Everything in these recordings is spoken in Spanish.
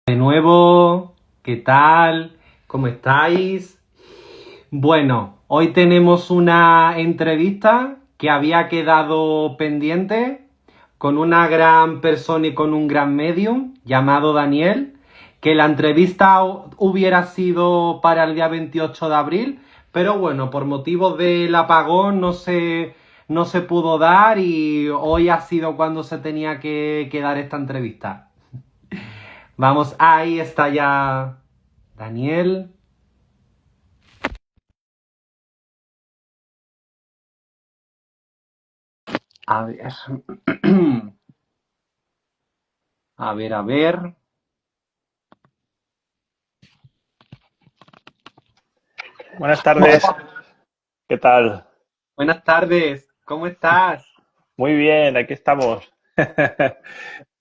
De nuevo, ¿qué tal? ¿Cómo estáis? Bueno, hoy tenemos una entrevista que había quedado pendiente con una gran persona y con un gran medium llamado Daniel, que la entrevista hubiera sido para el día 28 de abril, pero bueno, por motivos del apagón no se pudo dar y hoy ha sido cuando se tenía que dar esta entrevista. Vamos, ahí está ya Daniel. A ver. A ver, a ver. Buenas tardes, ¿qué tal? Buenas tardes. ¿Cómo estás? Muy bien, aquí estamos.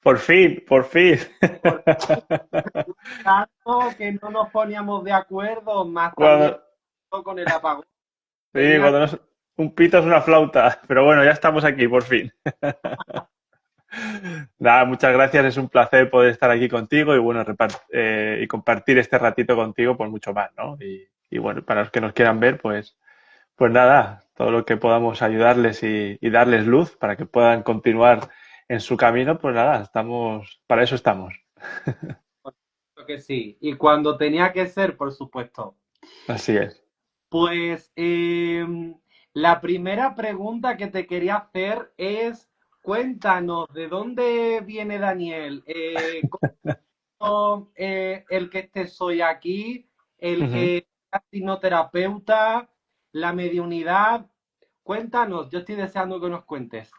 Por fin, por fin. Por tanto que no nos poníamos de acuerdo, más también Cuando, con el apagón. sí, Tenía un pito es una flauta, pero bueno, ya estamos aquí, por fin. Nada, muchas gracias, es un placer poder estar aquí contigo y bueno, y compartir este ratito contigo por mucho más, ¿no? Y bueno, para los que nos quieran ver, pues nada, todo lo que podamos ayudarles y darles luz para que puedan continuar en su camino, pues nada, para eso estamos. que sí. Y cuando tenía que ser, por supuesto. Así es. Pues la primera pregunta que te quería hacer es, cuéntanos, ¿de dónde viene Daniel? El que estés hoy aquí, el Ujú. que es hipnoterapeuta, la mediunidad. Cuéntanos, yo estoy deseando que nos cuentes.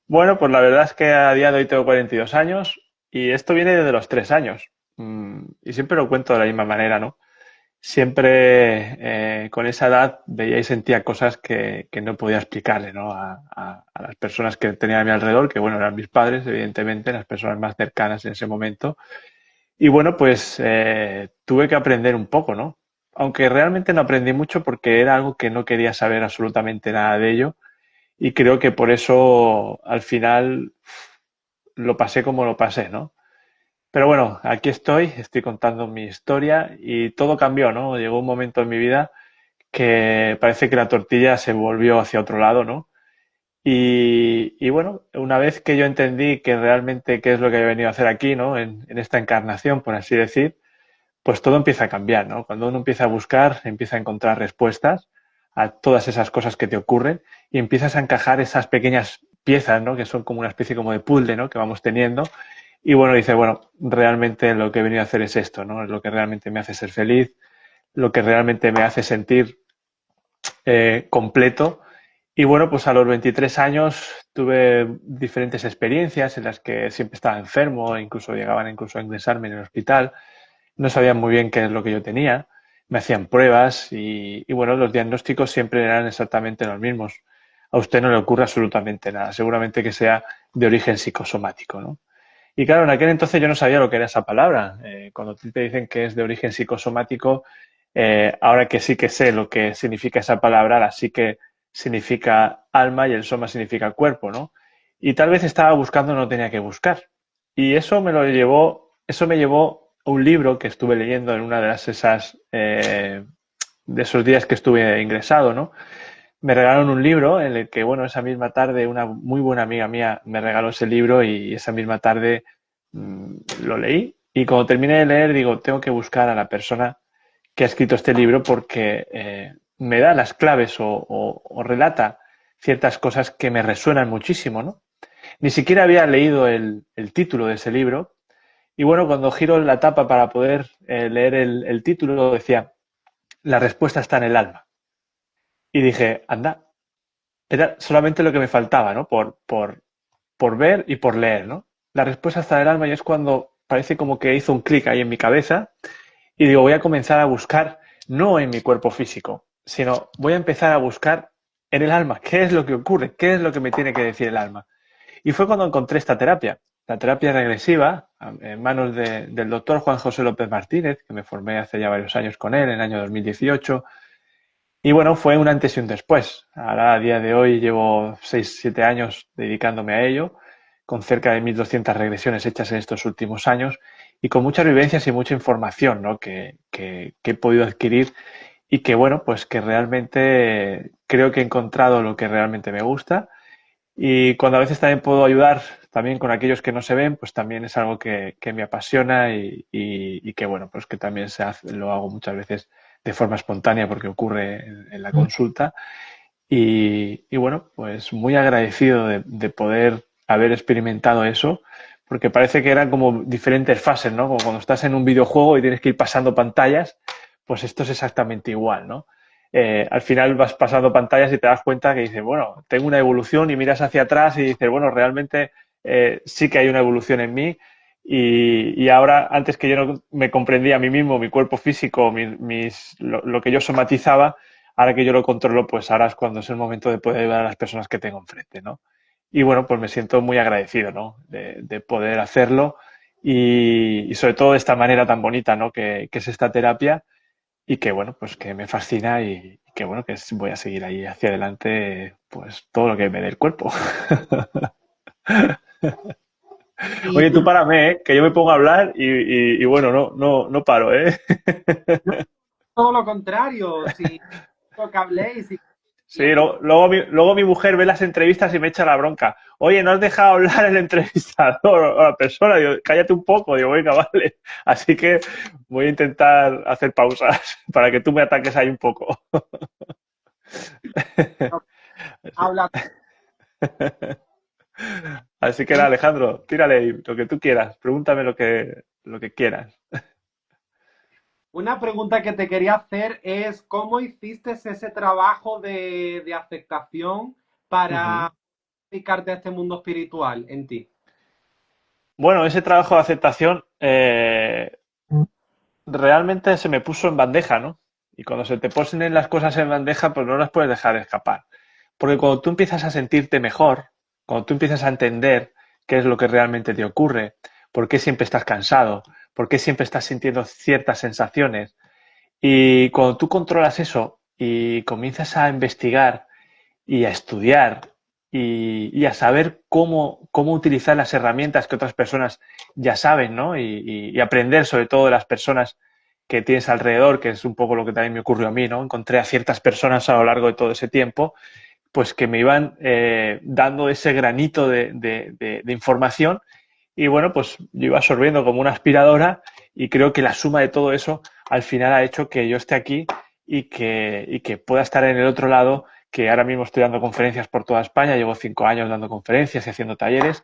Bueno, pues la verdad es que a día de hoy tengo 42 años y esto viene desde los 3 años. Y siempre lo cuento de la misma manera, ¿no? Siempre con esa edad veía y sentía cosas que no podía explicarle, ¿no? A las personas que tenía a mi alrededor, que bueno, eran mis padres, evidentemente, las personas más cercanas en ese momento. Y bueno, pues tuve que aprender un poco, ¿no? Aunque realmente no aprendí mucho porque era algo que no quería saber absolutamente nada de ello. Y creo que por eso al final lo pasé como lo pasé, ¿no? Pero bueno, aquí estoy contando mi historia y todo cambió, ¿no? Llegó un momento en mi vida que parece que la tortilla se volvió hacia otro lado, ¿no? Y bueno, una vez que yo entendí que realmente qué es lo que había venido a hacer aquí, ¿no? En esta encarnación, por así decir, pues todo empieza a cambiar, ¿no? Cuando uno empieza a buscar, empieza a encontrar respuestas a todas esas cosas que te ocurren y empiezas a encajar esas pequeñas piezas, ¿no? Que son como una especie como de puzzle, ¿no? Que vamos teniendo. Y bueno, dice, bueno, realmente lo que he venido a hacer es esto, ¿no? Es lo que realmente me hace ser feliz, lo que realmente me hace sentir completo. Y bueno, pues a los 23 años tuve diferentes experiencias en las que siempre estaba enfermo, incluso llegaban incluso a ingresarme en el hospital. No sabían muy bien qué es lo que yo tenía, me hacían pruebas y bueno, los diagnósticos siempre eran exactamente los mismos. A usted no le ocurre absolutamente nada, seguramente que sea de origen psicosomático, ¿no? Y claro, en aquel entonces yo no sabía lo que era esa palabra. Cuando te dicen que es de origen psicosomático, ahora que sí que sé lo que significa esa palabra, la psique significa alma y el soma significa cuerpo, ¿no? Y tal vez estaba buscando, no tenía que buscar. Y eso me llevó a un libro que estuve leyendo en una de de esos días que estuve ingresado, ¿no? Me regalaron un libro en el que, bueno, esa misma tarde una muy buena amiga mía me regaló ese libro y esa misma tarde lo leí. Y cuando terminé de leer, digo, tengo que buscar a la persona que ha escrito este libro porque me da las claves o relata ciertas cosas que me resuenan muchísimo, ¿no? Ni siquiera había leído el título de ese libro y bueno, cuando giro la tapa para poder leer el título decía, la respuesta está en el alma. Y dije, anda, era solamente lo que me faltaba, ¿no? Por ver y por leer, ¿no? La respuesta está en el alma y es cuando parece como que hizo un clic ahí en mi cabeza y digo, voy a comenzar a buscar no en mi cuerpo físico, sino voy a empezar a buscar en el alma. ¿Qué es lo que ocurre? ¿Qué es lo que me tiene que decir el alma? Y fue cuando encontré esta terapia, la terapia regresiva, en manos del doctor Juan José López Martínez, que me formé hace ya varios años con él, en el año 2018. Y bueno, fue un antes y un después. Ahora, a día de hoy, llevo 6 7 años dedicándome a ello, con cerca de 1.200 regresiones hechas en estos últimos años. y con muchas vivencias y mucha información, ¿no? Que he podido adquirir y que, bueno, pues que realmente creo que he encontrado lo que realmente me gusta y cuando a veces también puedo ayudar también con aquellos que no se ven, pues también es algo que me apasiona y que, bueno, pues que también lo hago muchas veces de forma espontánea porque ocurre en la consulta. Y bueno, pues muy agradecido de poder haber experimentado eso, porque parece que eran como diferentes fases, ¿no? Como cuando estás en un videojuego y tienes que ir pasando pantallas, pues esto es exactamente igual, ¿no? Al final vas pasando pantallas y te das cuenta que dices, bueno, tengo una evolución y miras hacia atrás y dices, bueno, realmente sí que hay una evolución en mí y ahora, antes que yo no me comprendía a mí mismo, mi cuerpo físico, lo que yo somatizaba, ahora que yo lo controlo, pues ahora es cuando es el momento de poder ayudar a las personas que tengo enfrente, ¿no? Y bueno, pues me siento muy agradecido, ¿no? De poder hacerlo y sobre todo de esta manera tan bonita, ¿no? Que es esta terapia y que bueno, pues que me fascina y que bueno, voy a seguir ahí hacia adelante, pues todo lo que me dé el cuerpo. Y Oye, tú párame, ¿eh? Que yo me pongo a hablar y bueno, no paro, ¿eh? no, todo lo contrario, si lo que habléis y Sí, tiempo. luego mi mujer ve las entrevistas y me echa la bronca. Oye, ¿no has dejado hablar el entrevistador o la persona? Digo, cállate un poco. Digo, venga, vale. Así que voy a intentar hacer pausas para que tú me ataques ahí un poco. No, habla. Así que nada, Alejandro, tírale ahí lo que tú quieras. Pregúntame lo que quieras. Una pregunta que te quería hacer es, ¿cómo hiciste ese trabajo de aceptación Ujú. para dedicarte a este mundo espiritual en ti? Bueno, ese trabajo de aceptación realmente se me puso en bandeja, ¿no? Y cuando se te ponen las cosas en bandeja, pues no las puedes dejar escapar. Porque cuando tú empiezas a sentirte mejor, cuando tú empiezas a entender qué es lo que realmente te ocurre, por qué siempre estás cansado, por qué siempre estás sintiendo ciertas sensaciones, y cuando tú controlas eso y comienzas a investigar y a estudiar y a saber cómo utilizar las herramientas que otras personas ya saben, ¿no? Y aprender sobre todo de las personas que tienes alrededor, que es un poco lo que también me ocurrió a mí, ¿no? Encontré a ciertas personas a lo largo de todo ese tiempo, pues que me iban dando ese granito de información y bueno, pues yo iba absorbiendo como una aspiradora y creo que la suma de todo eso al final ha hecho que yo esté aquí y que pueda estar en el otro lado, que ahora mismo estoy dando conferencias por toda España, llevo 5 años dando conferencias y haciendo talleres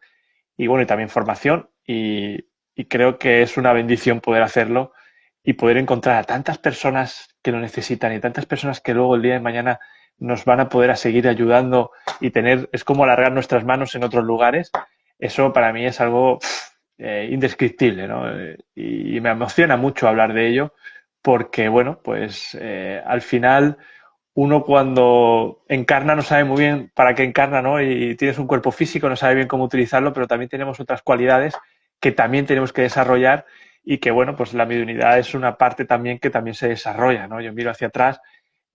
y bueno, y también formación y creo que es una bendición poder hacerlo y poder encontrar a tantas personas que lo necesitan y tantas personas que luego el día de mañana nos van a poder a seguir ayudando y tener, es como alargar nuestras manos en otros lugares. Eso para mí es algo indescriptible, ¿no? Y me emociona mucho hablar de ello porque, bueno, pues al final uno cuando encarna no sabe muy bien para qué encarna, ¿no? Y tienes un cuerpo físico, no sabe bien cómo utilizarlo, pero también tenemos otras cualidades que también tenemos que desarrollar y que, bueno, pues la mediunidad es una parte también que también se desarrolla, ¿no? Yo miro hacia atrás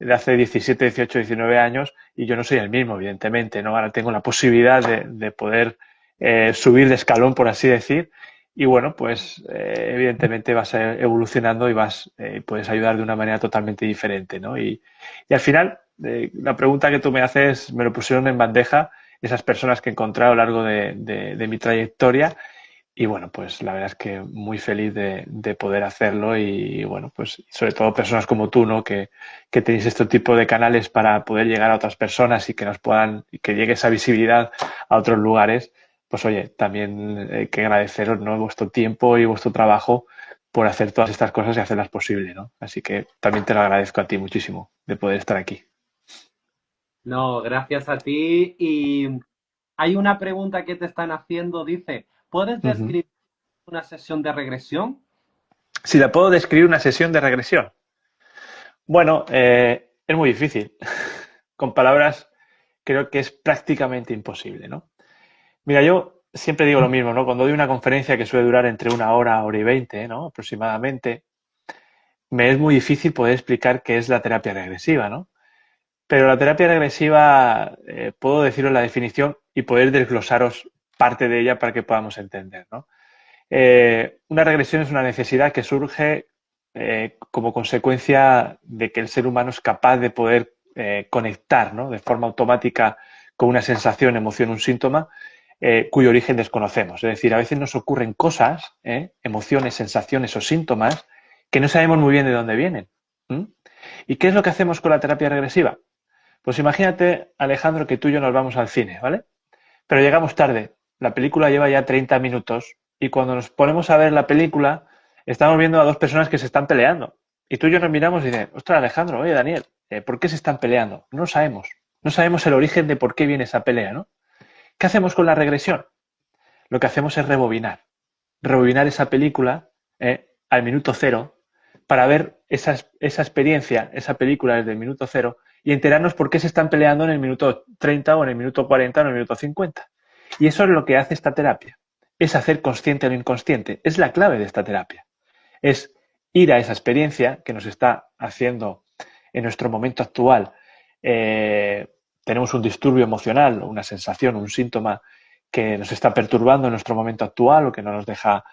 de hace 17, 18, 19 años y yo no soy el mismo, evidentemente, ¿no? Ahora tengo la posibilidad de poder subir de escalón, por así decir, y bueno, pues evidentemente vas evolucionando y puedes ayudar de una manera totalmente diferente, ¿no? Y al final, la pregunta que tú me haces, me lo pusieron en bandeja esas personas que he encontrado a lo largo de mi trayectoria y bueno, pues la verdad es que muy feliz de poder hacerlo y bueno, pues sobre todo personas como tú, ¿no? Que tenéis este tipo de canales para poder llegar a otras personas y que nos puedan, y que llegue esa visibilidad a otros lugares, pues oye, también hay que agradeceros, ¿no? Vuestro tiempo y vuestro trabajo por hacer todas estas cosas y hacerlas posible, ¿no? Así que también te lo agradezco a ti muchísimo de poder estar aquí. No, gracias a ti. Y hay una pregunta que te están haciendo, dice, ¿puedes Ujú. describir una sesión de regresión? Si la puedo describir una sesión de regresión. Bueno, es muy difícil. Con palabras creo que es prácticamente imposible, ¿no? Mira, yo siempre digo lo mismo, ¿no? Cuando doy una conferencia que suele durar entre una hora, hora y 20, ¿no? Aproximadamente, me es muy difícil poder explicar qué es la terapia regresiva, ¿no? Pero la terapia regresiva, puedo deciros la definición y poder desglosaros parte de ella para que podamos entender, ¿no? Una regresión es una necesidad que surge como consecuencia de que el ser humano es capaz de poder conectar, ¿no?, de forma automática con una sensación, emoción, un síntoma, cuyo origen desconocemos. Es decir, a veces nos ocurren cosas, emociones, sensaciones o síntomas que no sabemos muy bien de dónde vienen. ¿Mm? ¿Y qué es lo que hacemos con la terapia regresiva? Pues imagínate, Alejandro, que tú y yo nos vamos al cine, ¿vale? Pero llegamos tarde. La película lleva ya 30 minutos y cuando nos ponemos a ver la película estamos viendo a dos personas que se están peleando. Y tú y yo nos miramos y dices, ostras, Alejandro, oye, Daniel, ¿por qué se están peleando? No lo sabemos. No sabemos el origen de por qué viene esa pelea, ¿no? ¿Qué hacemos con la regresión? Lo que hacemos es rebobinar. Rebobinar esa película al minuto cero para ver esa experiencia, esa película desde el minuto cero y enterarnos por qué se están peleando en el minuto 30 o en el minuto 40 o en el minuto 50. Y eso es lo que hace esta terapia. Es hacer consciente lo inconsciente. Es la clave de esta terapia. Es ir a esa experiencia que nos está haciendo en nuestro momento actual. Tenemos un disturbio emocional, una sensación, un síntoma que nos está perturbando en nuestro momento actual o que no nos deja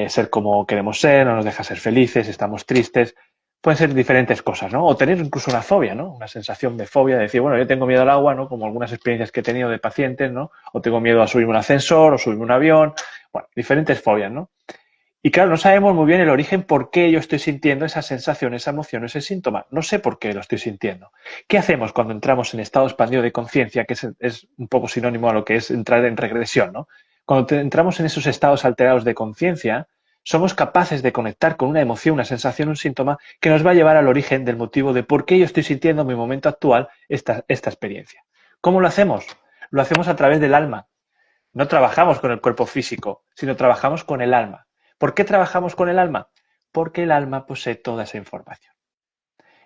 ser como queremos ser, no nos deja ser felices, estamos tristes. Pueden ser diferentes cosas, ¿no? O tener incluso una fobia, ¿no? Una sensación de fobia, de decir, bueno, yo tengo miedo al agua, ¿no? Como algunas experiencias que he tenido de pacientes, ¿no? O tengo miedo a subirme a un ascensor o subirme a un avión. Bueno, diferentes fobias, ¿no? Y claro, no sabemos muy bien el origen por qué yo estoy sintiendo esa sensación, esa emoción, ese síntoma. No sé por qué lo estoy sintiendo. ¿Qué hacemos cuando entramos en estado expandido de conciencia, que es un poco sinónimo a lo que es entrar en regresión, ¿no? Cuando entramos en esos estados alterados de conciencia, somos capaces de conectar con una emoción, una sensación, un síntoma que nos va a llevar al origen del motivo de por qué yo estoy sintiendo en mi momento actual esta experiencia. ¿Cómo lo hacemos? Lo hacemos a través del alma. No trabajamos con el cuerpo físico, sino trabajamos con el alma. ¿Por qué trabajamos con el alma? Porque el alma posee toda esa información.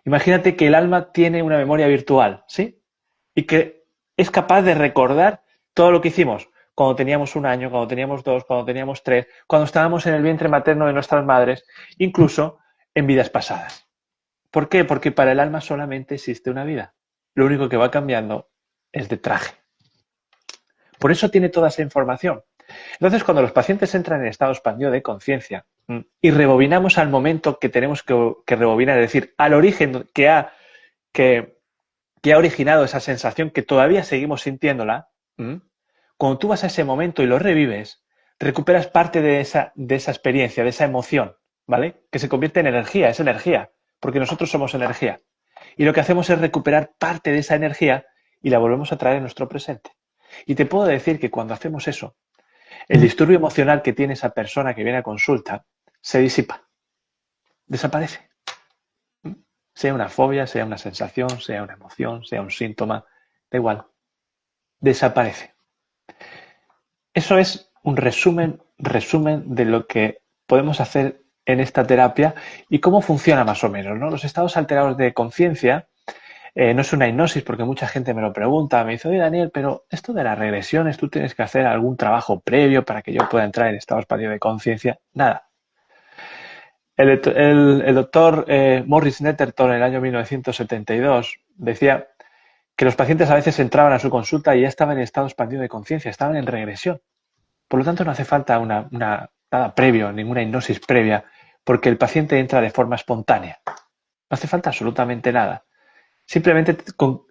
Imagínate que el alma tiene una memoria virtual, ¿sí? Y que es capaz de recordar todo lo que hicimos cuando teníamos 1 año, cuando teníamos 2, cuando teníamos 3, cuando estábamos en el vientre materno de nuestras madres, incluso en vidas pasadas. ¿Por qué? Porque para el alma solamente existe una vida. Lo único que va cambiando es de traje. Por eso tiene toda esa información. Entonces, cuando los pacientes entran en estado expandido de conciencia y rebobinamos al momento que tenemos que rebobinar, es decir, al origen que ha originado esa sensación que todavía seguimos sintiéndola, cuando tú vas a ese momento y lo revives, recuperas parte de esa experiencia, de esa emoción, ¿vale? Que se convierte en energía, es energía, porque nosotros somos energía. Y lo que hacemos es recuperar parte de esa energía y la volvemos a traer en nuestro presente. Y te puedo decir que cuando hacemos eso, el disturbio emocional que tiene esa persona que viene a consulta se disipa, desaparece. Sea una fobia, sea una sensación, sea una emoción, sea un síntoma, da igual, desaparece. Eso es un resumen de lo que podemos hacer en esta terapia y cómo funciona más o menos, ¿no? Los estados alterados de conciencia no es una hipnosis porque mucha gente me lo pregunta, me dice, oye Daniel, pero esto de las regresiones, ¿tú tienes que hacer algún trabajo previo para que yo pueda entrar en estado expandido de conciencia? Nada. El doctor Morris Netterton en el año 1972 decía que los pacientes a veces entraban a su consulta y ya estaban en estado expandido de conciencia, estaban en regresión. Por lo tanto, no hace falta nada previo, ninguna hipnosis previa, porque el paciente entra de forma espontánea. No hace falta absolutamente nada. Simplemente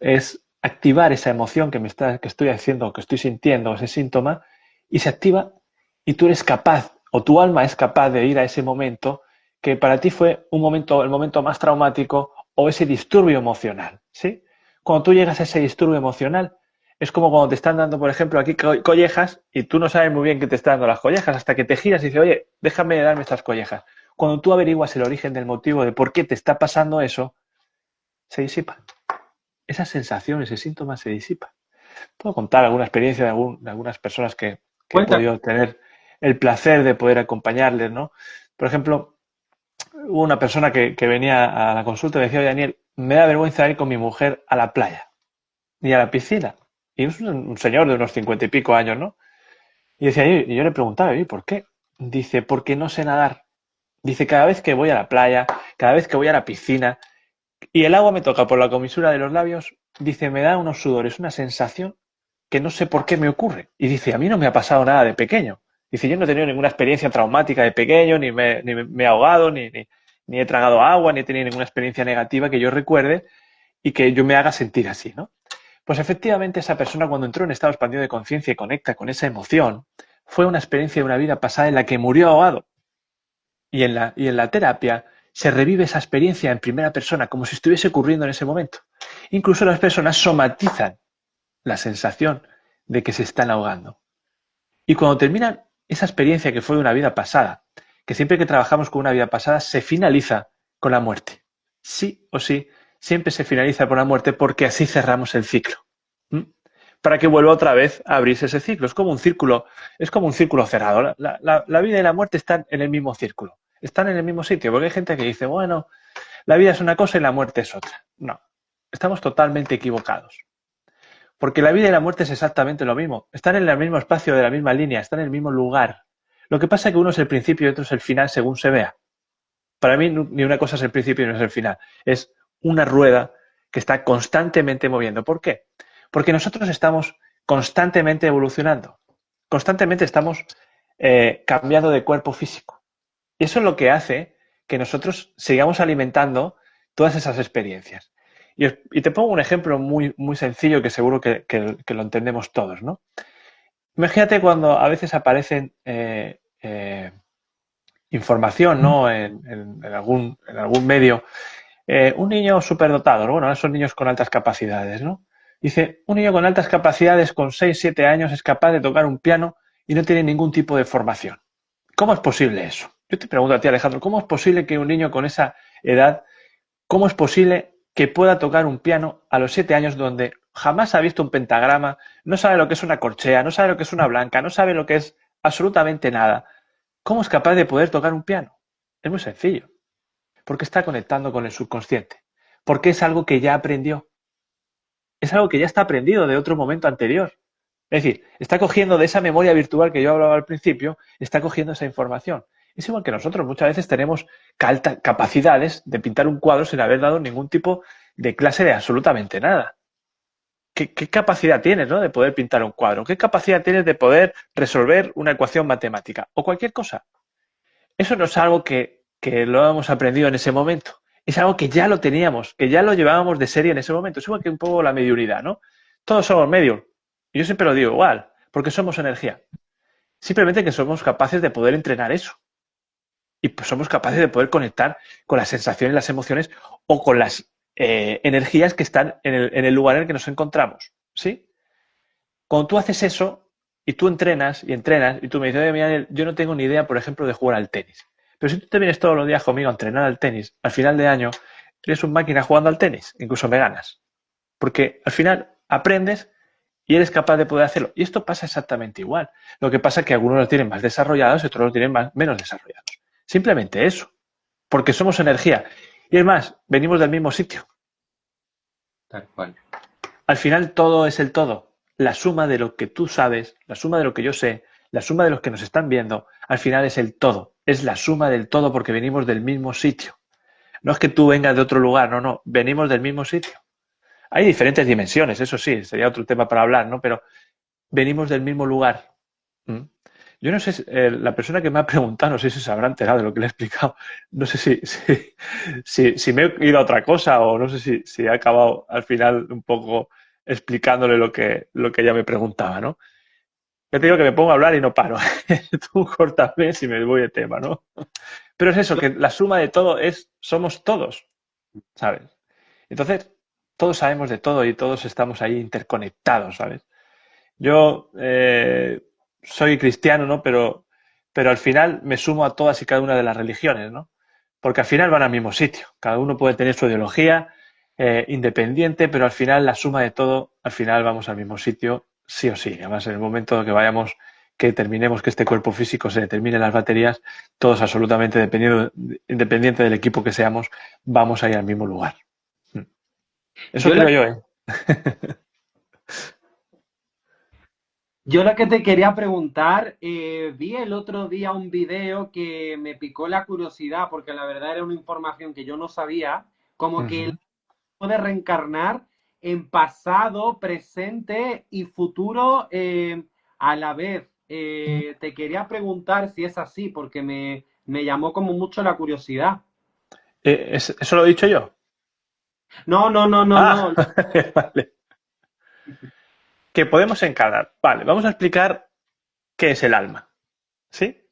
es activar esa emoción que estoy haciendo, que estoy sintiendo, ese síntoma, y se activa y tú eres capaz, o tu alma es capaz de ir a ese momento que para ti fue el momento más traumático o ese disturbio emocional, ¿sí? Cuando tú llegas a ese disturbio emocional, es como cuando te están dando, por ejemplo, aquí collejas y tú no sabes muy bien qué te están dando las collejas hasta que te giras y dices, oye, déjame darme estas collejas. Cuando tú averiguas el origen del motivo de por qué te está pasando eso, se disipa. Esa sensación, ese síntoma se disipa. Puedo contar alguna experiencia de algunas personas que he Cuenta. podido tener el placer de poder acompañarles, ¿no? Por ejemplo, hubo una persona que venía a la consulta y me decía, oye, Daniel, me da vergüenza ir con mi mujer a la playa y a la piscina. Y es un señor de unos 50 y pico años, ¿no? Y decía, y yo le preguntaba, ¿y por qué? Dice, porque no sé nadar. Dice, cada vez que voy a la playa, cada vez que voy a la piscina y el agua me toca por la comisura de los labios, dice, me da unos sudores, una sensación que no sé por qué me ocurre. Y dice, a mí no me ha pasado nada de pequeño. Dice, yo no he tenido ninguna experiencia traumática de pequeño, ni me he ahogado, ni he tragado agua, ni he tenido ninguna experiencia negativa que yo recuerde y que yo me haga sentir así, ¿no? Pues efectivamente esa persona cuando entró en estado expandido de conciencia y conecta con esa emoción, fue una experiencia de una vida pasada en la que murió ahogado. Y en la terapia se revive esa experiencia en primera persona, como si estuviese ocurriendo en ese momento. Incluso las personas somatizan la sensación de que se están ahogando. Y cuando terminan esa experiencia que fue de una vida pasada, que siempre que trabajamos con una vida pasada se finaliza con la muerte. Sí o sí, siempre se finaliza con la muerte porque así cerramos el ciclo. ¿Mm? Para que vuelva otra vez a abrirse ese ciclo. Es como un círculo cerrado. La vida y la muerte están en el mismo círculo. Están en el mismo sitio. Porque hay gente que dice, bueno, la vida es una cosa y la muerte es otra. No, estamos totalmente equivocados. Porque la vida y la muerte es exactamente lo mismo. Están en el mismo espacio de la misma línea, están en el mismo lugar. Lo que pasa es que uno es el principio y otro es el final según se vea. Para mí ni una cosa es el principio y no es el final. Es una rueda que está constantemente moviendo. ¿Por qué? Porque nosotros estamos constantemente evolucionando. Constantemente estamos cambiando de cuerpo físico. Y eso es lo que hace que nosotros sigamos alimentando todas esas experiencias. Y te pongo un ejemplo muy, muy sencillo que seguro que lo entendemos todos, ¿no? Imagínate cuando a veces aparecen información, ¿no? En algún medio. Un niño superdotado, ¿no? Bueno, esos niños con altas capacidades, ¿no? Dice, un niño con altas capacidades, con 6 7 años, es capaz de tocar un piano y no tiene ningún tipo de formación. ¿Cómo es posible eso? Yo te pregunto a ti, Alejandro, ¿cómo es posible que un niño con esa edad, cómo es posible que pueda tocar un piano a los 7 años donde jamás ha visto un pentagrama, no sabe lo que es una corchea, no sabe lo que es una blanca, no sabe lo que es absolutamente nada? ¿Cómo es capaz de poder tocar un piano? Es muy sencillo, porque está conectando con el subconsciente, porque es algo que ya aprendió, es algo que ya está aprendido de otro momento anterior. Es decir, está cogiendo de esa memoria virtual que yo hablaba al principio, está cogiendo esa información. Es igual que nosotros, muchas veces tenemos capacidades de pintar un cuadro sin haber dado ningún tipo de clase de absolutamente nada. ¿Qué capacidad tienes, ¿no? De poder pintar un cuadro? ¿Qué capacidad tienes de poder resolver una ecuación matemática? O cualquier cosa. Eso no es algo que lo hemos aprendido en ese momento. Es algo que ya lo teníamos, que ya lo llevábamos de serie en ese momento. Es igual que un poco la mediunidad, ¿no? Todos somos medium. Y yo siempre lo digo igual, porque somos energía. Simplemente que somos capaces de poder entrenar eso. Y pues somos capaces de poder conectar con las sensaciones, las emociones o con las energías que están en el lugar en el que nos encontramos. ¿Sí? Cuando tú haces eso y tú entrenas y tú me dices, oye, mira, yo no tengo ni idea, por ejemplo, de jugar al tenis. Pero si tú te vienes todos los días conmigo a entrenar al tenis, al final de año eres un máquina jugando al tenis, incluso me ganas. Porque al final aprendes y eres capaz de poder hacerlo. Y esto pasa exactamente igual. Lo que pasa es que algunos lo tienen más desarrollados y otros lo tienen menos desarrollados. Simplemente eso. Porque somos energía. Y es más, venimos del mismo sitio. Tal cual. Al final todo es el todo. La suma de lo que tú sabes, la suma de lo que yo sé, la suma de los que nos están viendo, al final es el todo. Es la suma del todo porque venimos del mismo sitio. No es que tú vengas de otro lugar, no, no, venimos del mismo sitio. Hay diferentes dimensiones, eso sí, sería otro tema para hablar, ¿no? Pero venimos del mismo lugar. ¿Mm? Yo no sé, la persona que me ha preguntado, no sé si se habrá enterado de lo que le he explicado, no sé si me he ido a otra cosa o no sé si he acabado al final un poco explicándole lo que ella me preguntaba, ¿no? Ya te digo que me pongo a hablar y no paro. Tú córtame si me voy de tema, ¿no? Pero es eso, que la suma de todo somos todos, ¿sabes? Entonces, todos sabemos de todo y todos estamos ahí interconectados, ¿sabes? Yo soy cristiano, ¿no? Pero al final me sumo a todas y cada una de las religiones, ¿no? Porque al final van al mismo sitio. Cada uno puede tener su ideología independiente, pero al final la suma de todo, al final vamos al mismo sitio, sí o sí. Además, en el momento que vayamos, que terminemos que este cuerpo físico se determine las baterías, todos absolutamente independiente del equipo que seamos, vamos a ir al mismo lugar. Eso Yo lo, creo yo, ¿eh? yo lo que te quería preguntar, vi el otro día un video que me picó la curiosidad, porque la verdad era una información que yo no sabía, como que él Ujú. puede reencarnar en pasado, presente y futuro a la vez. te quería preguntar si es así, porque me llamó como mucho la curiosidad. ¿Eso lo he dicho yo? No, no, no, no, Ah, no. vale. Que podemos encarar. Vale, vamos a explicar qué es el alma. ¿Sí?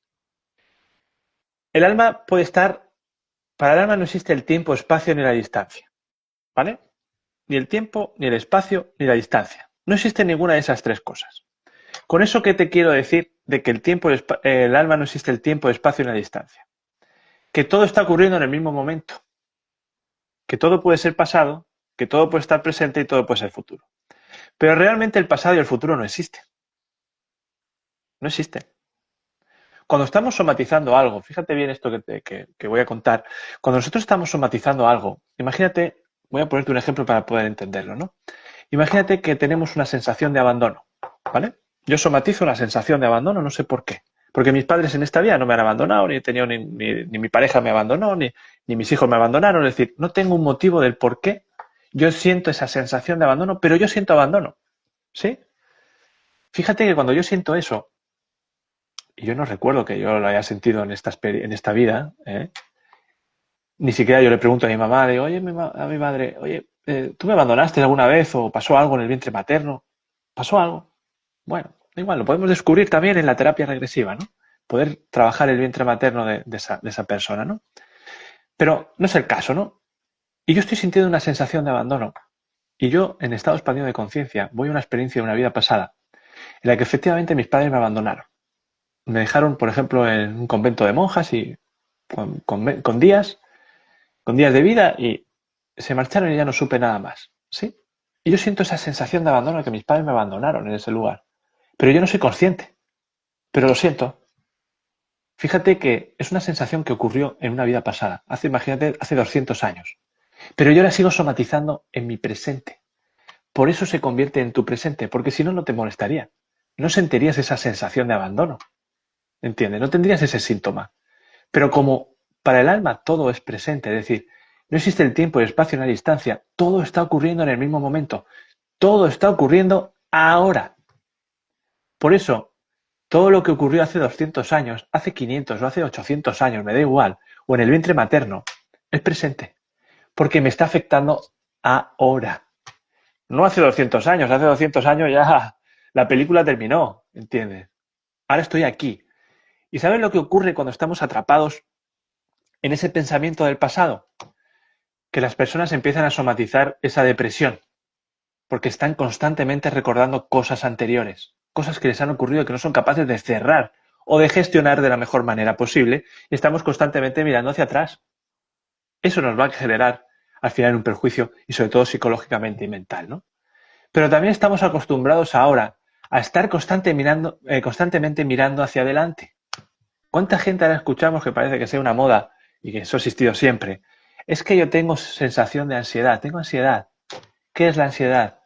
El alma puede estar. Para el alma no existe el tiempo, espacio ni la distancia. ¿Vale? Ni el tiempo, ni el espacio, ni la distancia. No existe ninguna de esas tres cosas. Con eso, ¿qué te quiero decir de que el alma no existe el tiempo, el espacio y la distancia? Que todo está ocurriendo en el mismo momento, que todo puede ser pasado, que todo puede estar presente y todo puede ser futuro. Pero realmente el pasado y el futuro no existen. No existen. Cuando estamos somatizando algo, fíjate bien esto que voy a contar. Cuando nosotros estamos somatizando algo, imagínate, voy a ponerte un ejemplo para poder entenderlo, ¿no? Imagínate que tenemos una sensación de abandono, ¿vale? Yo somatizo una sensación de abandono, no sé por qué. Porque mis padres en esta vida no me han abandonado, ni he tenido ni mi pareja me abandonó, ni mis hijos me abandonaron. Es decir, no tengo un motivo del por qué yo siento esa sensación de abandono, pero yo siento abandono, ¿sí? Fíjate que cuando yo siento eso, y yo no recuerdo que yo lo haya sentido en esta vida, ¿eh? Ni siquiera yo le pregunto a mi mamá, de, oye, a mi madre, oye, ¿tú me abandonaste alguna vez o pasó algo en el vientre materno? ¿Pasó algo? Bueno, igual, lo podemos descubrir también en la terapia regresiva, ¿no? Poder trabajar el vientre materno de esa persona, ¿no? Pero no es el caso, ¿no? Y yo estoy sintiendo una sensación de abandono. Y yo, en estado expandido de conciencia, voy a una experiencia de una vida pasada en la que efectivamente mis padres me abandonaron. Me dejaron, por ejemplo, en un convento de monjas y con días de vida y se marcharon y ya no supe nada más, ¿sí? Y yo siento esa sensación de abandono que mis padres me abandonaron en ese lugar. Pero yo no soy consciente, pero lo siento. Fíjate que es una sensación que ocurrió en una vida pasada, imagínate, hace 200 años. Pero yo la sigo somatizando en mi presente. Por eso se convierte en tu presente, porque si no, no te molestaría. No sentirías esa sensación de abandono, ¿entiendes? No tendrías ese síntoma. Pero como para el alma todo es presente, es decir, no existe el tiempo, el espacio, ni la distancia, todo está ocurriendo en el mismo momento. Todo está ocurriendo ahora. Por eso, todo lo que ocurrió hace 200 años, hace 500 o hace 800 años, me da igual, o en el vientre materno, es presente, porque me está afectando ahora. No hace 200 años, hace 200 años ya la película terminó, ¿entiendes? Ahora estoy aquí. ¿Y sabes lo que ocurre cuando estamos atrapados en ese pensamiento del pasado? Que las personas empiezan a somatizar esa depresión, porque están constantemente recordando cosas anteriores, cosas que les han ocurrido que no son capaces de cerrar o de gestionar de la mejor manera posible y estamos constantemente mirando hacia atrás. Eso nos va a generar al final un perjuicio y sobre todo psicológicamente y mental, ¿no? Pero también estamos acostumbrados ahora a estar constantemente mirando hacia adelante. ¿Cuánta gente ahora escuchamos que parece que sea una moda y que eso ha existido siempre? Es que yo tengo sensación de ansiedad, tengo ansiedad. ¿Qué es la ansiedad?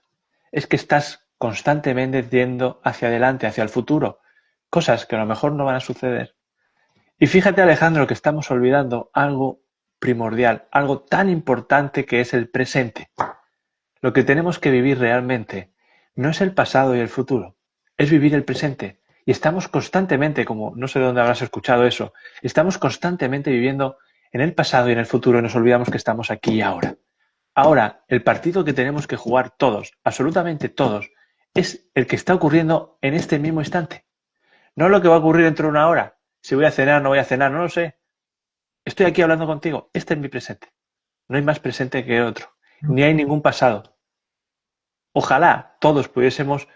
Es que estás constantemente yendo hacia adelante, hacia el futuro, cosas que a lo mejor no van a suceder. Y fíjate, Alejandro, que estamos olvidando algo primordial, algo tan importante que es el presente. Lo que tenemos que vivir realmente no es el pasado y el futuro, es vivir el presente. Y estamos constantemente, como no sé de dónde habrás escuchado eso, estamos constantemente viviendo en el pasado y en el futuro y nos olvidamos que estamos aquí y ahora. Ahora, el partido que tenemos que jugar todos, absolutamente todos, es el que está ocurriendo en este mismo instante. No lo que va a ocurrir dentro de una hora. Si voy a cenar, no voy a cenar, no lo sé. Estoy aquí hablando contigo. Este es mi presente. No hay más presente que otro. Ni hay ningún pasado. Ojalá todos pudiésemos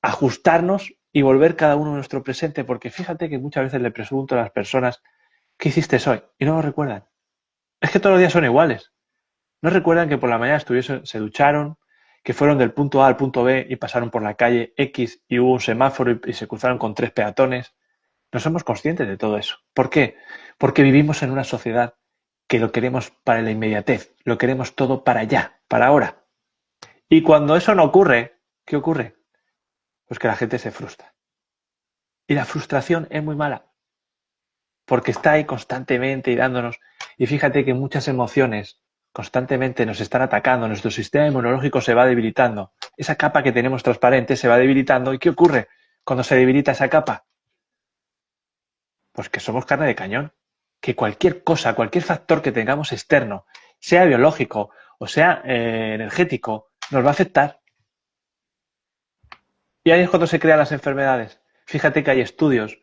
ajustarnos y volver cada uno a nuestro presente, porque fíjate que muchas veces le pregunto a las personas, ¿qué hiciste hoy? Y no lo recuerdan. Es que todos los días son iguales. ¿No recuerdan que por la mañana se ducharon, que fueron del punto A al punto B y pasaron por la calle X y hubo un semáforo y se cruzaron con tres peatones? No somos conscientes de todo eso. ¿Por qué? Porque vivimos en una sociedad que lo queremos para la inmediatez, lo queremos todo para allá, para ahora. Y cuando eso no ocurre, ¿qué ocurre? Pues que la gente se frustra. Y la frustración es muy mala, porque está ahí constantemente y dándonos. Y fíjate que muchas emociones constantemente nos están atacando, nuestro sistema inmunológico se va debilitando, esa capa que tenemos transparente se va debilitando. ¿Y qué ocurre? cuando se debilita esa capa? Pues que somos carne de cañón, que cualquier cosa, cualquier factor que tengamos externo, sea biológico o sea energético, nos va a afectar. Y ahí es cuando se crean las enfermedades. Fíjate que hay estudios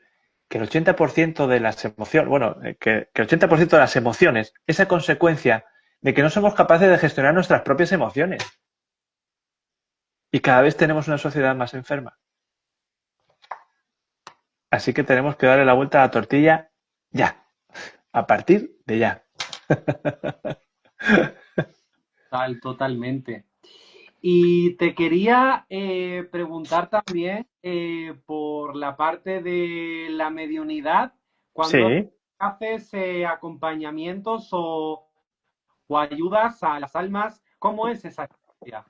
que el 80% de las emociones, bueno, que el 80% de las emociones es a consecuencia de que no somos capaces de gestionar nuestras propias emociones. Y cada vez tenemos una sociedad más enferma. Así que tenemos que darle la vuelta a la tortilla ya, a partir de ya. Totalmente. Y te quería preguntar también por la parte de la mediunidad, cuando Sí. haces acompañamientos o ayudas a las almas, ¿cómo es esa experiencia?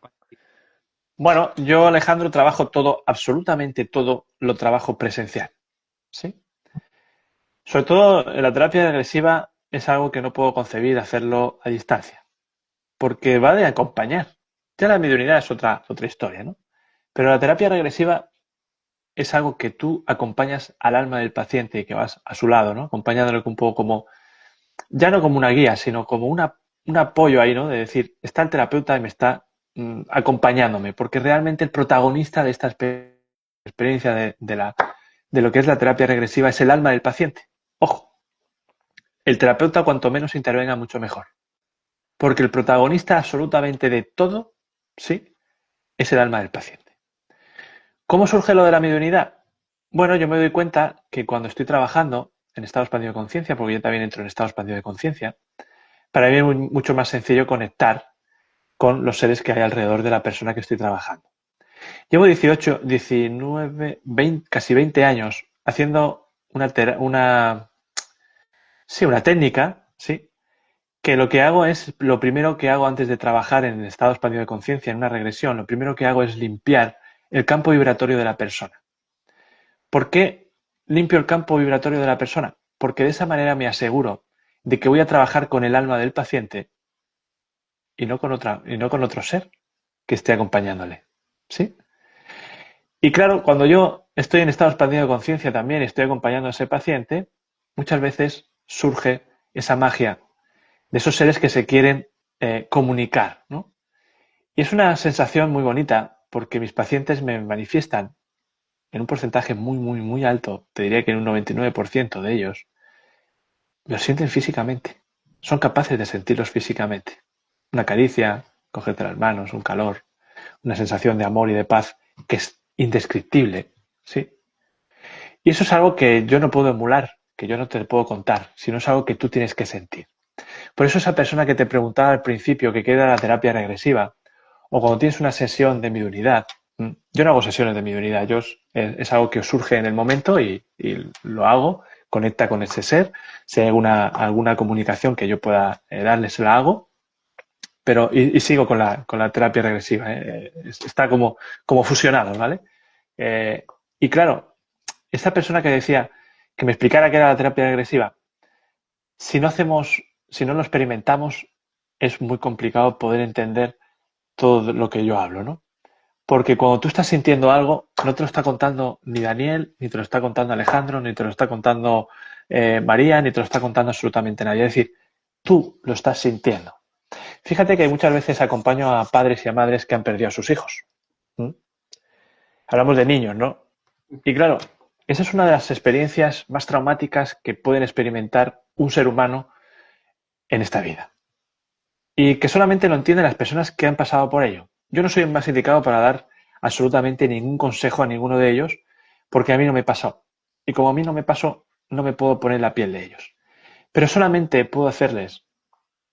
Bueno, yo, Alejandro, trabajo todo, absolutamente todo, lo trabajo presencial. ¿Sí? Sobre todo la terapia regresiva es algo que no puedo concebir hacerlo a distancia, porque va de acompañar. Ya la mediunidad es otra historia, ¿no? Pero la terapia regresiva es algo que tú acompañas al alma del paciente y que vas a su lado, ¿no? Acompañándole un poco como, ya no como una guía, sino como un apoyo ahí, ¿no? De decir, está el terapeuta y me está acompañándome, porque realmente el protagonista de esta experiencia de lo que es la terapia regresiva es el alma del paciente. Ojo, el terapeuta cuanto menos intervenga mucho mejor, porque el protagonista absolutamente de todo, sí, es el alma del paciente. ¿Cómo surge lo de la mediunidad? Bueno, yo me doy cuenta que cuando estoy trabajando en estado expandido de conciencia, porque yo también entro en estado expandido de conciencia, para mí es mucho más sencillo conectar con los seres que hay alrededor de la persona que estoy trabajando. Llevo 18, 19, 20, casi 20 años haciendo una técnica, ¿sí? Que lo que hago es, lo primero que hago antes de trabajar en el estado expandido de conciencia, en una regresión, lo primero que hago es limpiar el campo vibratorio de la persona. ¿Por qué limpio el campo vibratorio de la persona? Porque de esa manera me aseguro de que voy a trabajar con el alma del paciente y no con otro ser que esté acompañándole. ¿Sí? Y claro, cuando yo estoy en estado expandido de conciencia también y estoy acompañando a ese paciente, muchas veces surge esa magia de esos seres que se quieren comunicar, ¿no? Y es una sensación muy bonita porque mis pacientes me manifiestan en un porcentaje muy, muy, muy alto, te diría que en un 99% de ellos, lo sienten físicamente. Son capaces de sentirlos físicamente. Una caricia, cogerte las manos, un calor, una sensación de amor y de paz que es indescriptible, ¿sí? Y eso es algo que yo no puedo emular, que yo no te puedo contar, sino es algo que tú tienes que sentir. Por eso esa persona que te preguntaba al principio que queda la terapia regresiva, o cuando tienes una sesión de mediunidad, yo no hago sesiones de mediunidad, es algo que os surge en el momento y lo hago, conecta con ese ser, si hay alguna comunicación que yo pueda darles, la hago, pero y sigo con la terapia regresiva, está como fusionado, ¿vale? Eh, y claro, esta persona que decía que me explicara qué era la terapia regresiva, si no hacemos, si no lo experimentamos, es muy complicado poder entender todo lo que yo hablo, ¿no? Porque cuando tú estás sintiendo algo, no te lo está contando ni Daniel, ni te lo está contando Alejandro, ni te lo está contando María, ni te lo está contando absolutamente nadie. Es decir, tú lo estás sintiendo. Fíjate que muchas veces acompaño a padres y a madres que han perdido a sus hijos. ¿Mm? Hablamos de niños, ¿no? Y claro, esa es una de las experiencias más traumáticas que pueden experimentar un ser humano en esta vida. Y que solamente lo entienden las personas que han pasado por ello. Yo no soy el más indicado para dar absolutamente ningún consejo a ninguno de ellos, porque a mí no me pasó. Y como a mí no me pasó, no me puedo poner la piel de ellos. Pero solamente puedo hacerles,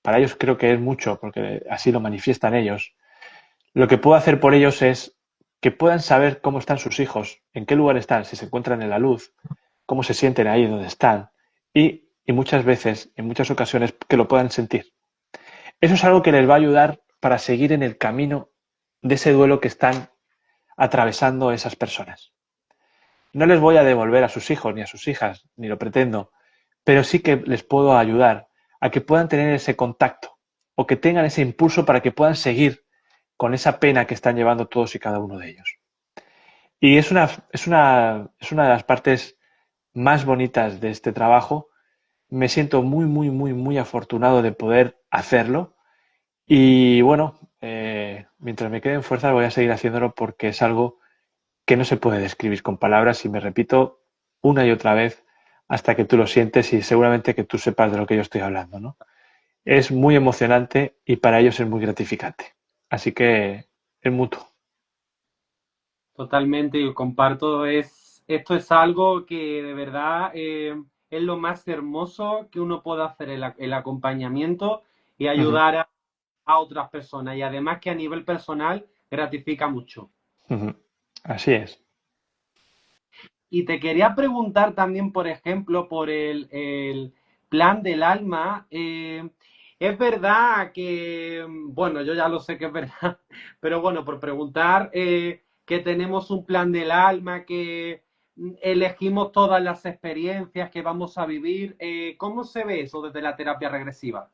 para ellos creo que es mucho, porque así lo manifiestan ellos, lo que puedo hacer por ellos es que puedan saber cómo están sus hijos, en qué lugar están, si se encuentran en la luz, cómo se sienten ahí donde están, y muchas veces, en muchas ocasiones, que lo puedan sentir. Eso es algo que les va a ayudar para seguir en el camino de ese duelo que están atravesando esas personas. No les voy a devolver a sus hijos ni a sus hijas, ni lo pretendo, pero sí que les puedo ayudar a que puedan tener ese contacto o que tengan ese impulso para que puedan seguir con esa pena que están llevando todos y cada uno de ellos. Y es una de las partes más bonitas de este trabajo. Me siento muy, muy, muy, muy afortunado de poder hacerlo. Y bueno, mientras me queden fuerzas voy a seguir haciéndolo porque es algo que no se puede describir con palabras y me repito una y otra vez hasta que tú lo sientes y seguramente que tú sepas de lo que yo estoy hablando, ¿no? Es muy emocionante y para ellos es muy gratificante. Así que es mutuo. Totalmente, yo comparto, esto es algo que de verdad es lo más hermoso que uno puede hacer, el acompañamiento y Ujú, ayudar a otras personas. Y además que a nivel personal gratifica mucho. ujú. Así es. Y te quería preguntar también, por ejemplo, por el plan del alma. Es verdad que, bueno, yo ya lo sé que es verdad, pero bueno, por preguntar, que tenemos un plan del alma, que elegimos todas las experiencias que vamos a vivir. ¿Cómo se ve eso desde la terapia regresiva?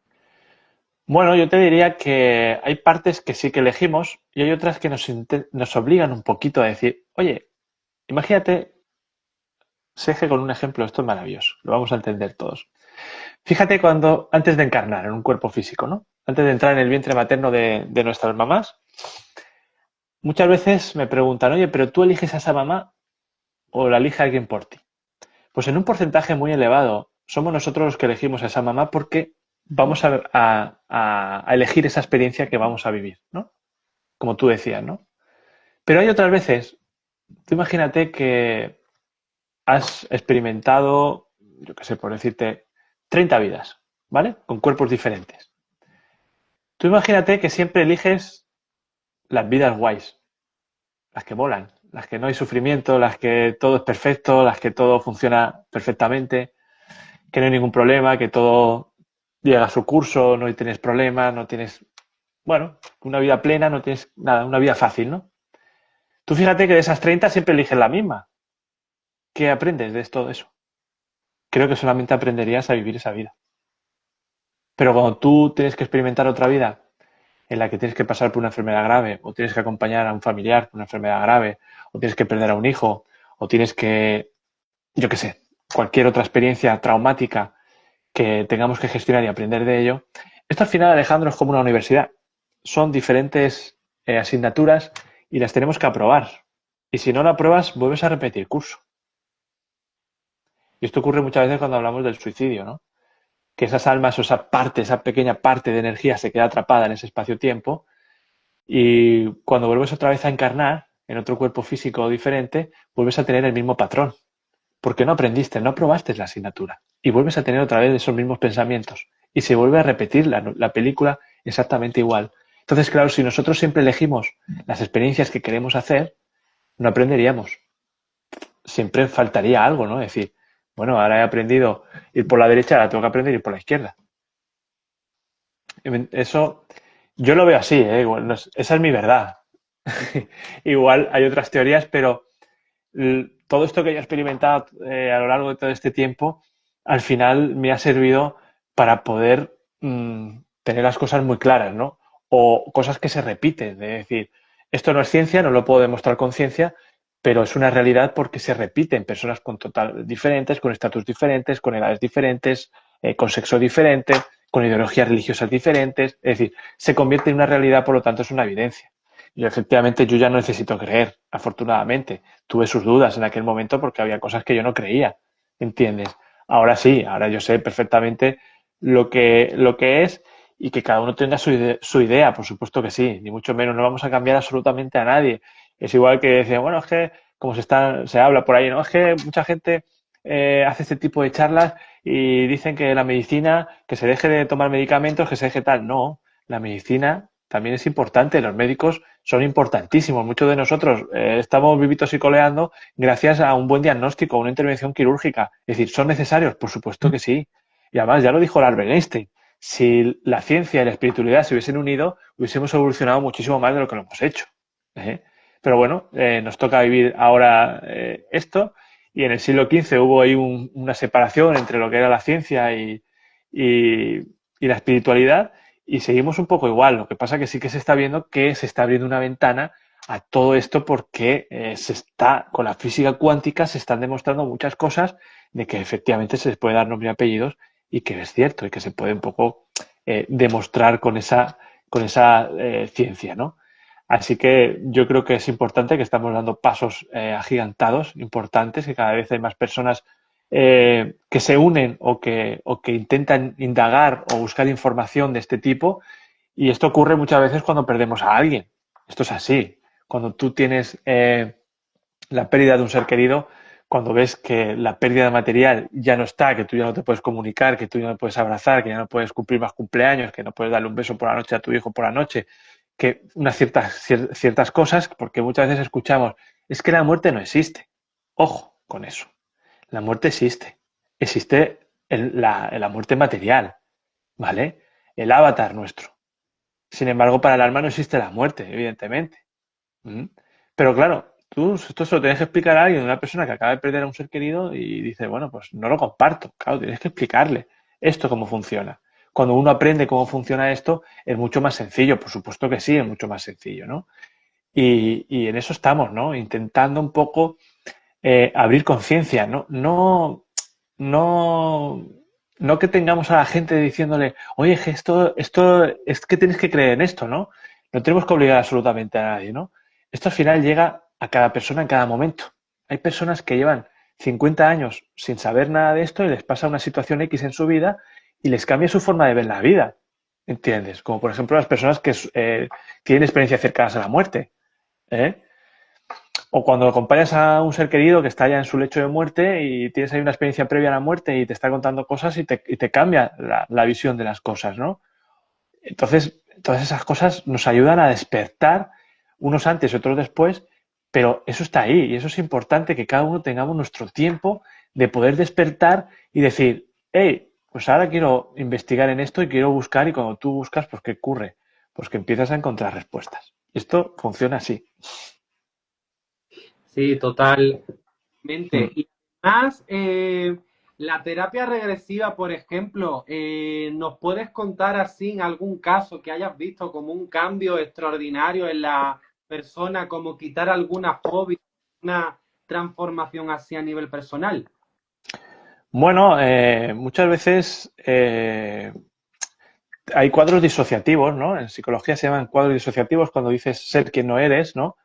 Bueno, yo te diría que hay partes que sí que elegimos y hay otras que nos obligan un poquito a decir, oye, imagínate, Seje con un ejemplo, esto es maravilloso, lo vamos a entender todos. Fíjate cuando, antes de encarnar en un cuerpo físico, ¿no? Antes de entrar en el vientre materno de nuestras mamás, muchas veces me preguntan, oye, pero tú eliges a esa mamá o la elige alguien por ti. Pues en un porcentaje muy elevado somos nosotros los que elegimos a esa mamá porque vamos a elegir esa experiencia que vamos a vivir, ¿no? Como tú decías, ¿no? Pero hay otras veces, tú imagínate que has experimentado, yo qué sé, por decirte, 30 vidas, ¿vale? Con cuerpos diferentes. Tú imagínate que siempre eliges las vidas guays, las que molan, las que no hay sufrimiento, las que todo es perfecto, las que todo funciona perfectamente, que no hay ningún problema, que todo llega a su curso, no tienes problemas, no tienes, bueno, una vida plena, no tienes nada, una vida fácil, ¿no? Tú fíjate que de esas 30 siempre eliges la misma. ¿Qué aprendes de todo eso? Creo que solamente aprenderías a vivir esa vida. Pero cuando tú tienes que experimentar otra vida en la que tienes que pasar por una enfermedad grave, o tienes que acompañar a un familiar con una enfermedad grave, o tienes que perder a un hijo, o tienes que, yo qué sé, cualquier otra experiencia traumática que tengamos que gestionar y aprender de ello, esto al final, Alejandro, es como una universidad. Son diferentes asignaturas y las tenemos que aprobar. Y si no la apruebas, vuelves a repetir curso. Y esto ocurre muchas veces cuando hablamos del suicidio, ¿no? Que esas almas o esa parte, esa pequeña parte de energía se queda atrapada en ese espacio-tiempo y cuando vuelves otra vez a encarnar en otro cuerpo físico diferente, vuelves a tener el mismo patrón. Porque no aprendiste, no aprobaste la asignatura. Y vuelves a tener otra vez esos mismos pensamientos. Y se vuelve a repetir la película exactamente igual. Entonces, claro, si nosotros siempre elegimos las experiencias que queremos hacer, no aprenderíamos. Siempre faltaría algo, ¿no? Es decir, bueno, ahora he aprendido ir por la derecha, ahora tengo que aprender ir por la izquierda. Eso yo lo veo así, ¿eh? Igual, esa es mi verdad. Igual hay otras teorías, pero todo esto que yo he experimentado a lo largo de todo este tiempo, al final me ha servido para poder tener las cosas muy claras, ¿no? O cosas que se repiten, de decir, esto no es ciencia, no lo puedo demostrar con ciencia, pero es una realidad porque se repiten personas con total diferentes, con estatus diferentes, con edades diferentes, con sexo diferente, con ideologías religiosas diferentes, es decir, se convierte en una realidad, por lo tanto es una evidencia. Y efectivamente yo ya no necesito creer, afortunadamente. Tuve sus dudas en aquel momento porque había cosas que yo no creía, ¿entiendes? Ahora sí, ahora yo sé perfectamente lo que es y que cada uno tenga su idea, por supuesto que sí, ni mucho menos, no vamos a cambiar absolutamente a nadie. Es igual que decía, bueno, es que como se habla por ahí, ¿no? Es que mucha gente hace este tipo de charlas y dicen que la medicina, que se deje de tomar medicamentos, que se deje tal. No, la medicina también es importante, los médicos son importantísimos. Muchos de nosotros estamos vivitos y coleando gracias a un buen diagnóstico, a una intervención quirúrgica. Es decir, ¿son necesarios? Por supuesto que sí. Y además, ya lo dijo el Albert Einstein, si la ciencia y la espiritualidad se hubiesen unido, hubiésemos evolucionado muchísimo más de lo que lo hemos hecho. ¿Eh? Pero bueno, nos toca vivir ahora esto y en el siglo XV hubo ahí una separación entre lo que era la ciencia y la espiritualidad y seguimos un poco igual. Lo que pasa que sí que se está viendo que se está abriendo una ventana a todo esto porque con la física cuántica se están demostrando muchas cosas de que efectivamente se les puede dar nombre y apellidos y que es cierto y que se puede un poco demostrar con esa ciencia, ¿no? Así que yo creo que es importante que estamos dando pasos agigantados, importantes, que cada vez hay más personas que se unen o que intentan indagar o buscar información de este tipo. Y esto ocurre muchas veces cuando perdemos a alguien. Esto es así. Cuando tú tienes la pérdida de un ser querido, cuando ves que la pérdida de material ya no está, que tú ya no te puedes comunicar, que tú ya no puedes abrazar, que ya no puedes cumplir más cumpleaños, que no puedes darle un beso por la noche a tu hijo por la noche, que unas ciertas cosas, porque muchas veces escuchamos, es que la muerte no existe. Ojo con eso. La muerte existe. Existe la muerte material, ¿vale? El avatar nuestro. Sin embargo, para el alma no existe la muerte, evidentemente. ¿Mm? Pero claro, tú esto se lo tienes que explicar a alguien, una persona que acaba de perder a un ser querido y dice, bueno, pues no lo comparto. Claro, tienes que explicarle esto cómo funciona. Cuando uno aprende cómo funciona esto, es mucho más sencillo, por supuesto que sí, es mucho más sencillo, ¿no? Y en eso estamos, ¿no? Intentando un poco abrir conciencia, no, no que tengamos a la gente diciéndole, oye, que esto es que tienes que creer en esto, ¿no? No tenemos que obligar absolutamente a nadie, ¿no? Esto al final llega a cada persona en cada momento. Hay personas que llevan 50 años sin saber nada de esto y les pasa una situación X en su vida y les cambia su forma de ver la vida. ¿Entiendes? Como por ejemplo las personas que tienen experiencias cercanas a la muerte. ¿Eh? O cuando acompañas a un ser querido que está ya en su lecho de muerte y tienes ahí una experiencia previa a la muerte y te está contando cosas y te cambia la visión de las cosas, ¿no? Entonces, todas esas cosas nos ayudan a despertar, unos antes y otros después, pero eso está ahí y eso es importante que cada uno tengamos nuestro tiempo de poder despertar y decir, hey, pues ahora quiero investigar en esto y quiero buscar y cuando tú buscas, pues ¿qué ocurre? Pues que empiezas a encontrar respuestas. Y esto funciona así. Sí, totalmente. Mm. Y además, la terapia regresiva, por ejemplo, ¿nos puedes contar así en algún caso que hayas visto como un cambio extraordinario en la persona, como quitar alguna fobia, una transformación así a nivel personal? Bueno, muchas veces hay cuadros disociativos, ¿no? En psicología se llaman cuadros disociativos cuando dices ser quien no eres, ¿no?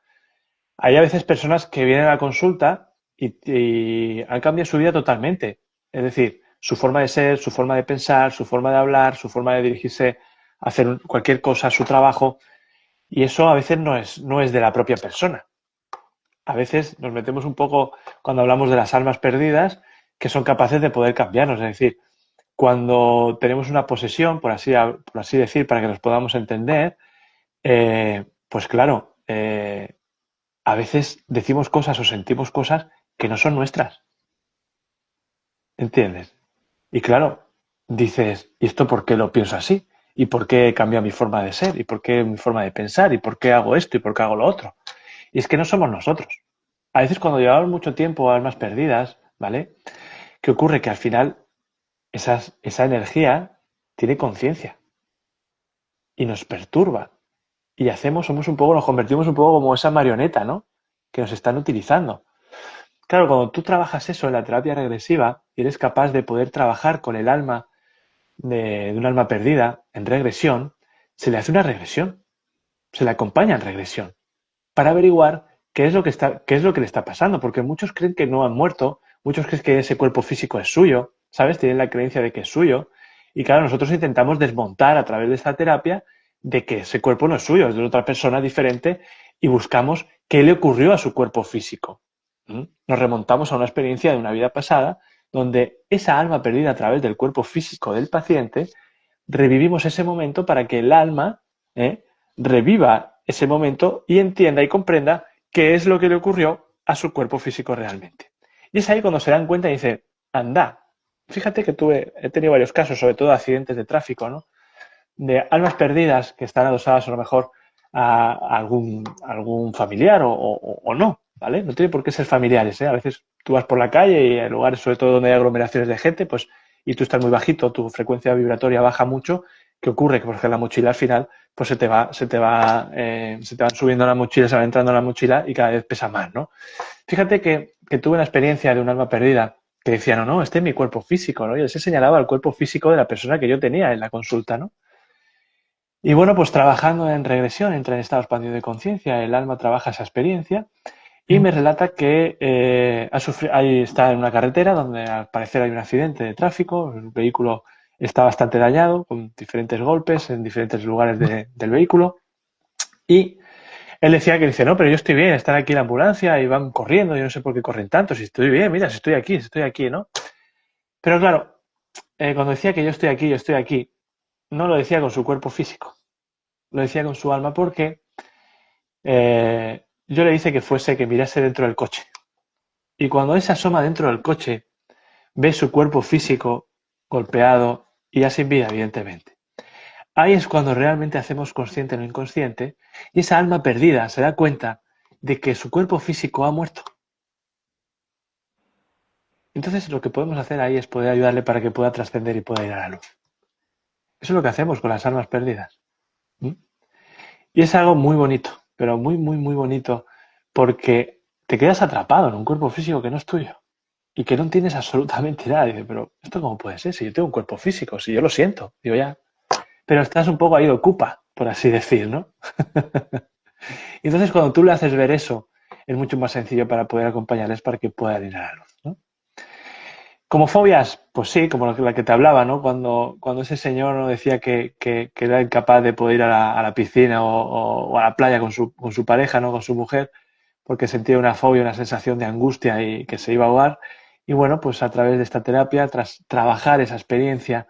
Hay a veces personas que vienen a la consulta y han cambiado su vida totalmente. Es decir, su forma de ser, su forma de pensar, su forma de hablar, su forma de dirigirse a hacer cualquier cosa, su trabajo. Y eso a veces no es de la propia persona. A veces nos metemos un poco cuando hablamos de las almas perdidas que son capaces de poder cambiarnos. Es decir, cuando tenemos una posesión, por así decir, para que nos podamos entender, pues claro, a veces decimos cosas o sentimos cosas que no son nuestras, ¿entiendes? Y claro, dices, ¿y esto por qué lo pienso así? ¿Y por qué cambia mi forma de ser? ¿Y por qué mi forma de pensar? ¿Y por qué hago esto? ¿Y por qué hago lo otro? Y es que no somos nosotros. A veces cuando llevamos mucho tiempo almas perdidas, ¿vale? ¿Qué ocurre? Que al final esa energía tiene conciencia y nos perturba. Y nos convertimos un poco como esa marioneta, ¿no? Que nos están utilizando. Claro, cuando tú trabajas eso en la terapia regresiva y eres capaz de poder trabajar con el alma de un alma perdida en regresión, se le hace una regresión, se le acompaña en regresión para averiguar qué es lo que le está pasando, porque muchos creen que no han muerto, muchos creen que ese cuerpo físico es suyo, ¿sabes? Tienen la creencia de que es suyo. Y claro, nosotros intentamos desmontar a través de esta terapia de que ese cuerpo no es suyo, es de otra persona diferente y buscamos qué le ocurrió a su cuerpo físico. ¿Mm? Nos remontamos a una experiencia de una vida pasada donde esa alma perdida a través del cuerpo físico del paciente, revivimos ese momento para que el alma ¿eh? reviva ese momento y entienda y comprenda qué es lo que le ocurrió a su cuerpo físico realmente. Y es ahí cuando se dan cuenta y dicen, anda, fíjate que he tenido varios casos, sobre todo accidentes de tráfico, ¿no? De almas perdidas que están adosadas a lo mejor a algún familiar o no, ¿vale? No tiene por qué ser familiares, ¿eh? A veces tú vas por la calle y en lugares, sobre todo donde hay aglomeraciones de gente, pues, y tú estás muy bajito, tu frecuencia vibratoria baja mucho ¿qué ocurre? Que porque la mochila al final, pues se te van subiendo la mochila, se va entrando en la mochila y cada vez pesa más, ¿no? Fíjate que tuve una experiencia de un alma perdida que decía, no, no, este es mi cuerpo físico, ¿no? Y él se señalaba el cuerpo físico de la persona que yo tenía en la consulta, ¿no? Y bueno, pues trabajando en regresión, entra en estado expandido de conciencia, el alma trabaja esa experiencia y me relata que ahí está en una carretera donde al parecer hay un accidente de tráfico, el vehículo está bastante dañado, con diferentes golpes en diferentes lugares del vehículo. Y él decía que dice, no, pero yo estoy bien, están aquí en la ambulancia y van corriendo, yo no sé por qué corren tanto, si estoy bien, mira, si estoy aquí, ¿no? Pero claro, cuando decía que yo estoy aquí, no lo decía con su cuerpo físico, lo decía con su alma porque yo le hice que fuese, que mirase dentro del coche. Y cuando él se asoma dentro del coche, ve su cuerpo físico golpeado y ya sin vida, evidentemente. Ahí es cuando realmente hacemos consciente lo inconsciente y esa alma perdida se da cuenta de que su cuerpo físico ha muerto. Entonces lo que podemos hacer ahí es poder ayudarle para que pueda trascender y pueda ir a la luz. Eso es lo que hacemos con las almas perdidas. ¿Mm? Y es algo muy bonito, pero muy, muy, muy bonito, porque te quedas atrapado en un cuerpo físico que no es tuyo y que no entiendes absolutamente nada. Y dices, pero ¿esto cómo puede ser? Si yo tengo un cuerpo físico, si yo lo siento, digo ya. Pero estás un poco ahí de ocupa, por así decir, ¿no? Y entonces cuando tú le haces ver eso, es mucho más sencillo para poder acompañarles para que puedan ir a la luz, ¿no? Como fobias, pues sí, como la que te hablaba, ¿no? Cuando ese señor ¿no? decía que era incapaz de poder ir a la piscina o a la playa con su pareja, ¿no? Con su mujer, porque sentía una fobia, una sensación de angustia y que se iba a ahogar. Y bueno, pues a través de esta terapia, tras trabajar esa experiencia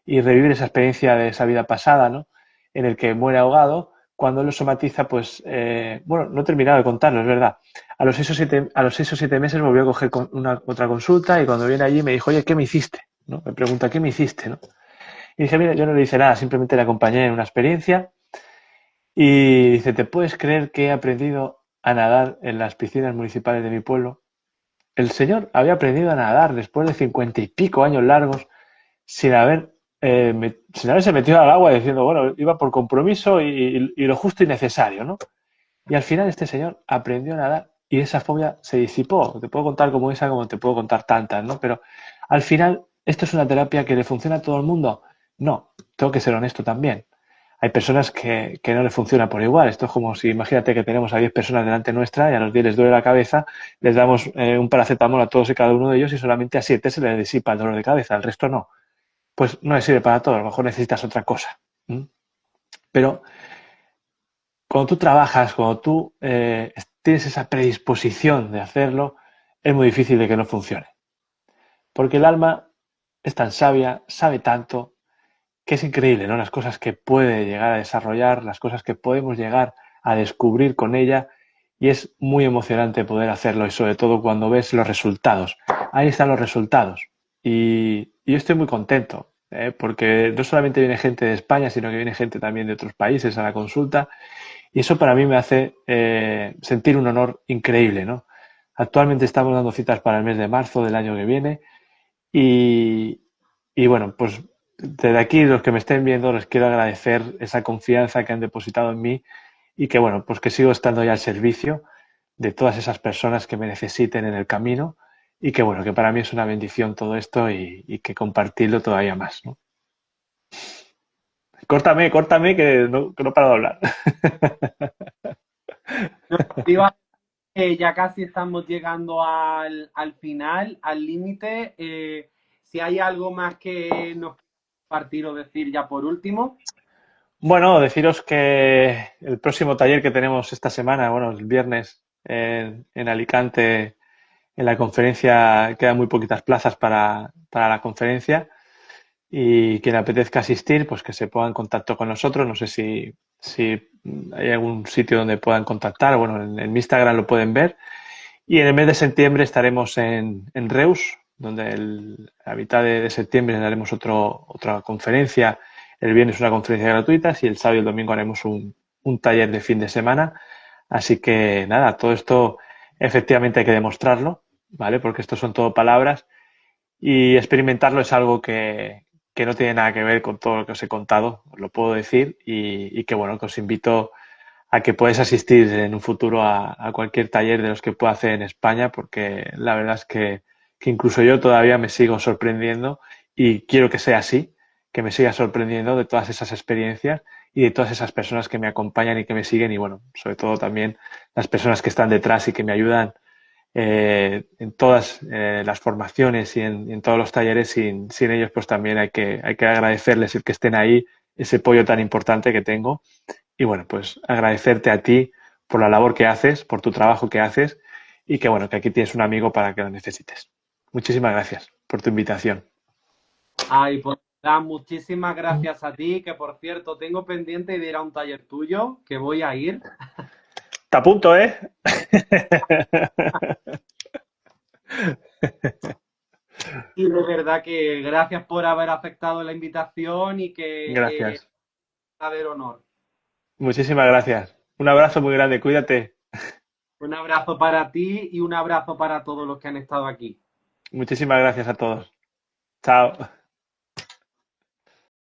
y revivir esa experiencia de esa vida pasada, ¿no? En el que muere ahogado, cuando él lo somatiza, pues, bueno, no he terminado de contarlo, es verdad. A los 6 o 7 meses volvió a coger otra consulta y cuando viene allí me dijo, oye, ¿qué me hiciste? ¿No? Me pregunta, ¿qué me hiciste? ¿No? Y dije, mira, yo no le hice nada, simplemente le acompañé en una experiencia y dice, ¿te puedes creer que he aprendido a nadar en las piscinas municipales de mi pueblo? El señor había aprendido a nadar después de 50 y pico años largos sin haber sin haberse metido al agua diciendo, bueno, iba por compromiso y lo justo y necesario, ¿no? Y al final este señor aprendió a nadar y esa fobia se disipó. Te puedo contar como esa, como te puedo contar tantas, ¿no? Pero al final, ¿esto es una terapia que le funciona a todo el mundo? No, tengo que ser honesto también. Hay personas que no le funciona por igual. Esto es como si, imagínate que tenemos a 10 personas delante nuestra y a los 10 les duele la cabeza, les damos un paracetamol a todos y cada uno de ellos y solamente a 7 se les disipa el dolor de cabeza, al resto no. Pues no le sirve para todo, a lo mejor necesitas otra cosa. ¿Mm? Pero cuando tú trabajas, cuando tú tienes esa predisposición de hacerlo, es muy difícil de que no funcione. Porque el alma es tan sabia, sabe tanto, que es increíble, ¿no? Las cosas que puede llegar a desarrollar, las cosas que podemos llegar a descubrir con ella, y es muy emocionante poder hacerlo, y sobre todo cuando ves los resultados. Ahí están los resultados. Y yo estoy muy contento, porque no solamente viene gente de España, sino que viene gente también de otros países a la consulta, y eso para mí me hace sentir un honor increíble, ¿no? Actualmente estamos dando citas para el mes de marzo del año que viene y, y bueno, pues desde aquí los que me estén viendo les quiero agradecer esa confianza que han depositado en mí y que bueno, pues que sigo estando ya al servicio de todas esas personas que me necesiten en el camino y que bueno, que para mí es una bendición todo esto y que compartirlo todavía más, ¿no? Córtame, córtame que no paro de hablar. No, iba- ya casi estamos llegando al final, al límite. Si hay algo más que nos compartir o decir ya por último. Bueno, deciros que el próximo taller que tenemos esta semana, bueno, el viernes en Alicante, en la conferencia, quedan muy poquitas plazas para la conferencia y quien apetezca asistir, pues que se ponga en contacto con nosotros. No sé si hay algún sitio donde puedan contactar, bueno, en mi Instagram lo pueden ver. Y en el mes de septiembre estaremos en Reus, donde a mitad de septiembre haremos otra conferencia. El viernes una conferencia gratuita y el sábado y el domingo haremos un taller de fin de semana. Así que nada, todo esto efectivamente hay que demostrarlo, ¿vale? Porque esto son todo palabras y experimentarlo es algo que que no tiene nada que ver con todo lo que os he contado, os lo puedo decir, y que bueno, que os invito a que podáis asistir en un futuro a cualquier taller de los que pueda hacer en España, porque la verdad es que incluso yo todavía me sigo sorprendiendo y quiero que sea así, que me siga sorprendiendo de todas esas experiencias y de todas esas personas que me acompañan y que me siguen y bueno, sobre todo también las personas que están detrás y que me ayudan en todas las formaciones y en todos los talleres. Sin ellos pues también hay que agradecerles el que estén ahí, ese apoyo tan importante que tengo y bueno, pues agradecerte a ti por la labor que haces, por tu trabajo que haces y que bueno, que aquí tienes un amigo para que lo necesites. Muchísimas gracias por tu invitación. Ay, pues nada, muchísimas gracias a ti, que por cierto, tengo pendiente de ir a un taller tuyo, que voy a ir. Te apunto, ¿eh? Y de verdad que gracias por haber aceptado la invitación y que Gracias. haber honor. Muchísimas gracias. Un abrazo muy grande. Cuídate. Un abrazo para ti y un abrazo para todos los que han estado aquí. Muchísimas gracias a todos. Chao.